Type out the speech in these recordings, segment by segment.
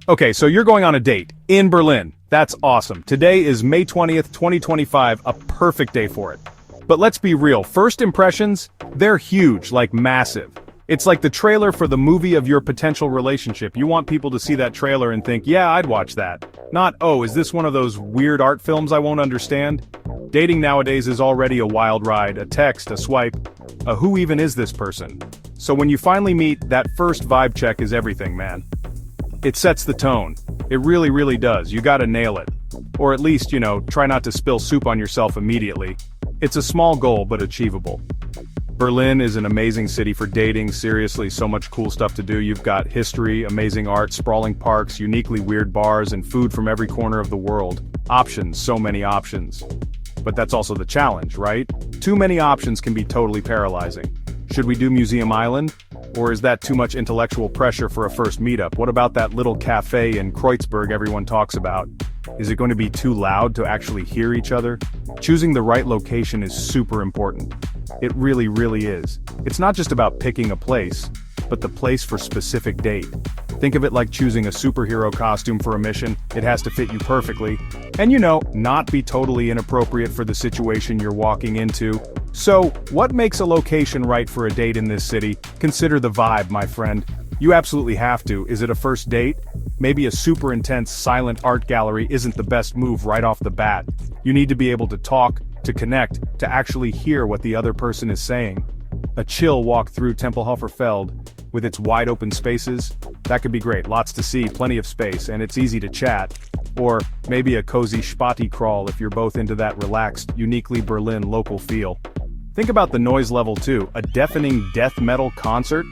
Okay, so you're going on a date in Berlin. That's awesome. Today is May 20th, 2025, a perfect day for it. But let's be real, first impressions, they're huge, like massive. It's like the trailer for the movie of your potential relationship. You want people to see that trailer and think, yeah, I'd watch that. Not, oh, is this one of those weird art films I won't understand? Dating nowadays is already a wild ride, a text, a swipe, a who even is this person? So when you finally meet, that first vibe check is everything, man. It sets the tone. It really, really does. You gotta nail it. Or at least, try not to spill soup on yourself immediately. It's a small goal, but achievable. Berlin is an amazing city for dating, seriously, so much cool stuff to do. You've got history, amazing art, sprawling parks, uniquely weird bars, and food from every corner of the world. Options, so many options. But that's also the challenge, right? Too many options can be totally paralyzing. Should we do Museum Island? Or is that too much intellectual pressure for a first meetup? What about that little cafe in Kreuzberg everyone talks about? Is it going to be too loud to actually hear each other? Choosing the right location is super important. It really, really is. It's not just about picking a place, but the place for specific date. Think of it like choosing a superhero costume for a mission. It has to fit you perfectly. And not be totally inappropriate for the situation you're walking into. So, what makes a location right for a date in this city? Consider the vibe, my friend. You absolutely have to. Is it a first date? Maybe a super intense silent art gallery isn't the best move right off the bat. You need to be able to talk, to connect, to actually hear what the other person is saying. A chill walk through Tempelhofer Feld, with its wide open spaces, that could be great. Lots to see, plenty of space, and it's easy to chat. Or maybe a cozy spotty crawl if you're both into that relaxed, uniquely Berlin local feel. Think about the noise level too. A deafening death metal concert?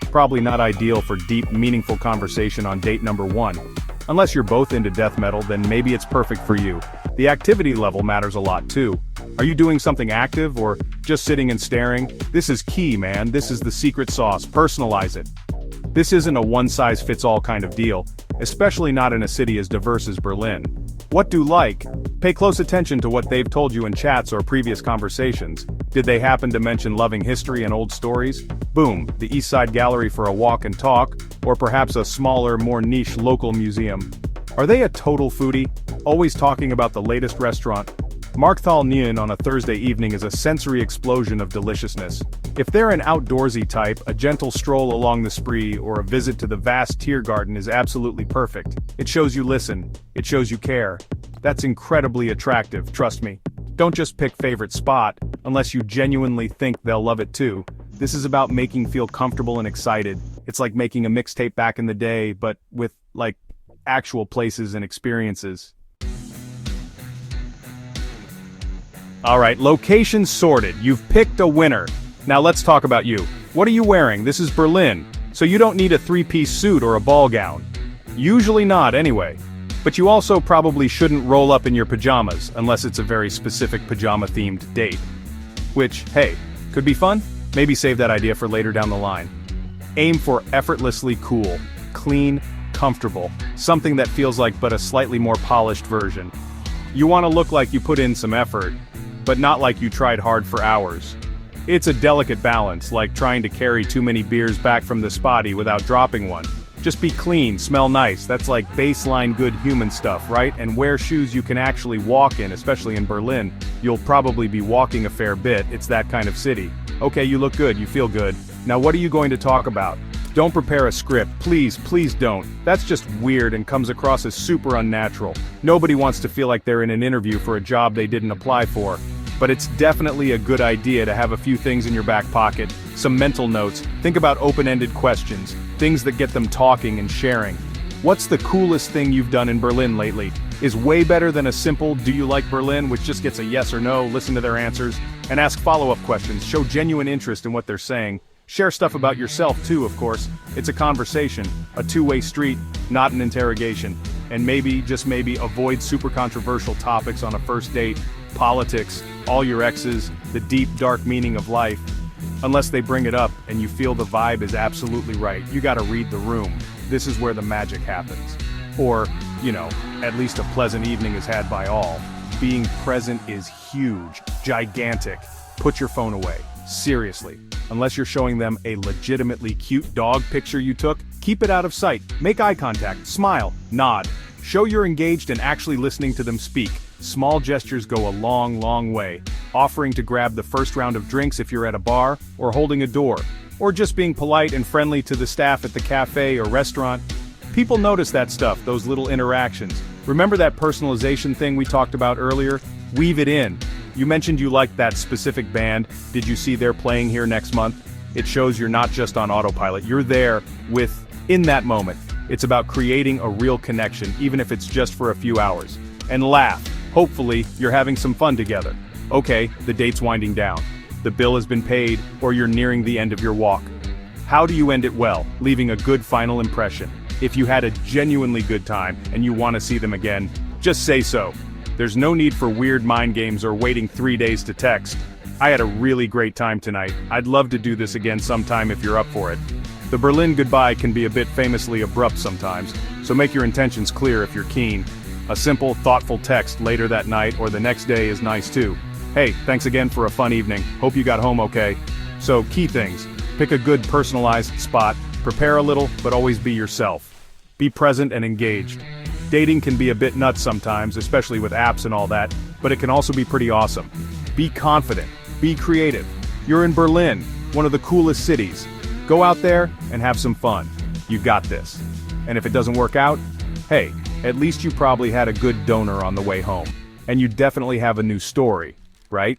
Probably not ideal for deep, meaningful conversation on date number 1. Unless you're both into death metal, then maybe it's perfect for you. The activity level matters a lot too. Are you doing something active or just sitting and staring? This is key, man. This is the secret sauce. Personalize it. This isn't a one-size-fits-all kind of deal, especially not in a city as diverse as Berlin. What do like? Pay close attention to what they've told you in chats or previous conversations. Did they happen to mention loving history and old stories? Boom, the East Side Gallery for a walk and talk, or perhaps a smaller, more niche local museum. Are they a total foodie? Always talking about the latest restaurant. Markthal Nguyen on a Thursday evening is a sensory explosion of deliciousness. If they're an outdoorsy type, a gentle stroll along the spree or a visit to the vast Tiergarten is absolutely perfect. It shows you listen. It shows you care. That's incredibly attractive, trust me. Don't just pick favorite spot, unless you genuinely think they'll love it too. This is about making feel comfortable and excited. It's like making a mixtape back in the day, but with, actual places and experiences. Alright, location sorted. You've picked a winner. Now let's talk about you. What are you wearing? This is Berlin, so you don't need a three-piece suit or a ball gown. Usually not, anyway. But you also probably shouldn't roll up in your pajamas, unless it's a very specific pajama-themed date. Which, hey, could be fun? Maybe save that idea for later down the line. Aim for effortlessly cool, clean, comfortable, something that feels like but a slightly more polished version. You want to look like you put in some effort, but not like you tried hard for hours. It's a delicate balance, like trying to carry too many beers back from the spotty without dropping one. Just be clean, smell nice, that's like baseline good human stuff, right? And wear shoes you can actually walk in, especially in Berlin. You'll probably be walking a fair bit, it's that kind of city. Okay, you look good, you feel good. Now what are you going to talk about? Don't prepare a script, please, please don't. That's just weird and comes across as super unnatural. Nobody wants to feel like they're in an interview for a job they didn't apply for. But it's definitely a good idea to have a few things in your back pocket, some mental notes, think about open-ended questions, things that get them talking and sharing. What's the coolest thing you've done in Berlin lately? Is way better than a simple, do you like Berlin, which just gets a yes or no, listen to their answers, and ask follow-up questions, show genuine interest in what they're saying. Share stuff about yourself too, of course. It's a conversation, a two-way street, not an interrogation. And maybe, just maybe, avoid super controversial topics on a first date, politics, all your exes, the deep, dark meaning of life. Unless they bring it up and you feel the vibe is absolutely right, you gotta read the room. This is where the magic happens. Or, at least a pleasant evening is had by all. Being present is huge, gigantic. Put your phone away. Seriously. Unless you're showing them a legitimately cute dog picture you took, keep it out of sight. Make eye contact, smile, nod. Show you're engaged and actually listening to them speak. Small gestures go a long, long way. Offering to grab the first round of drinks if you're at a bar, or holding a door, or just being polite and friendly to the staff at the cafe or restaurant. People notice that stuff, those little interactions. Remember that personalization thing we talked about earlier? Weave it in. You mentioned you liked that specific band. Did you see they're playing here next month? It shows you're not just on autopilot, you're there in that moment. It's about creating a real connection, even if it's just for a few hours. And laugh. Hopefully, you're having some fun together. Okay, the date's winding down. The bill has been paid, or you're nearing the end of your walk. How do you end it well, leaving a good final impression? If you had a genuinely good time and you want to see them again, just say so. There's no need for weird mind games or waiting 3 days to text. I had a really great time tonight. I'd love to do this again sometime if you're up for it. The Berlin goodbye can be a bit famously abrupt sometimes, so make your intentions clear if you're keen. A simple, thoughtful text later that night or the next day is nice too. Hey, thanks again for a fun evening. Hope you got home okay. So, key things. Pick a good personalized spot, prepare a little, but always be yourself. Be present and engaged. Dating can be a bit nuts sometimes, especially with apps and all that, but it can also be pretty awesome. Be confident. Be creative. You're in Berlin, one of the coolest cities. Go out there and have some fun. You got this. And if it doesn't work out, hey, at least you probably had a good donor on the way home. And you definitely have a new story, right?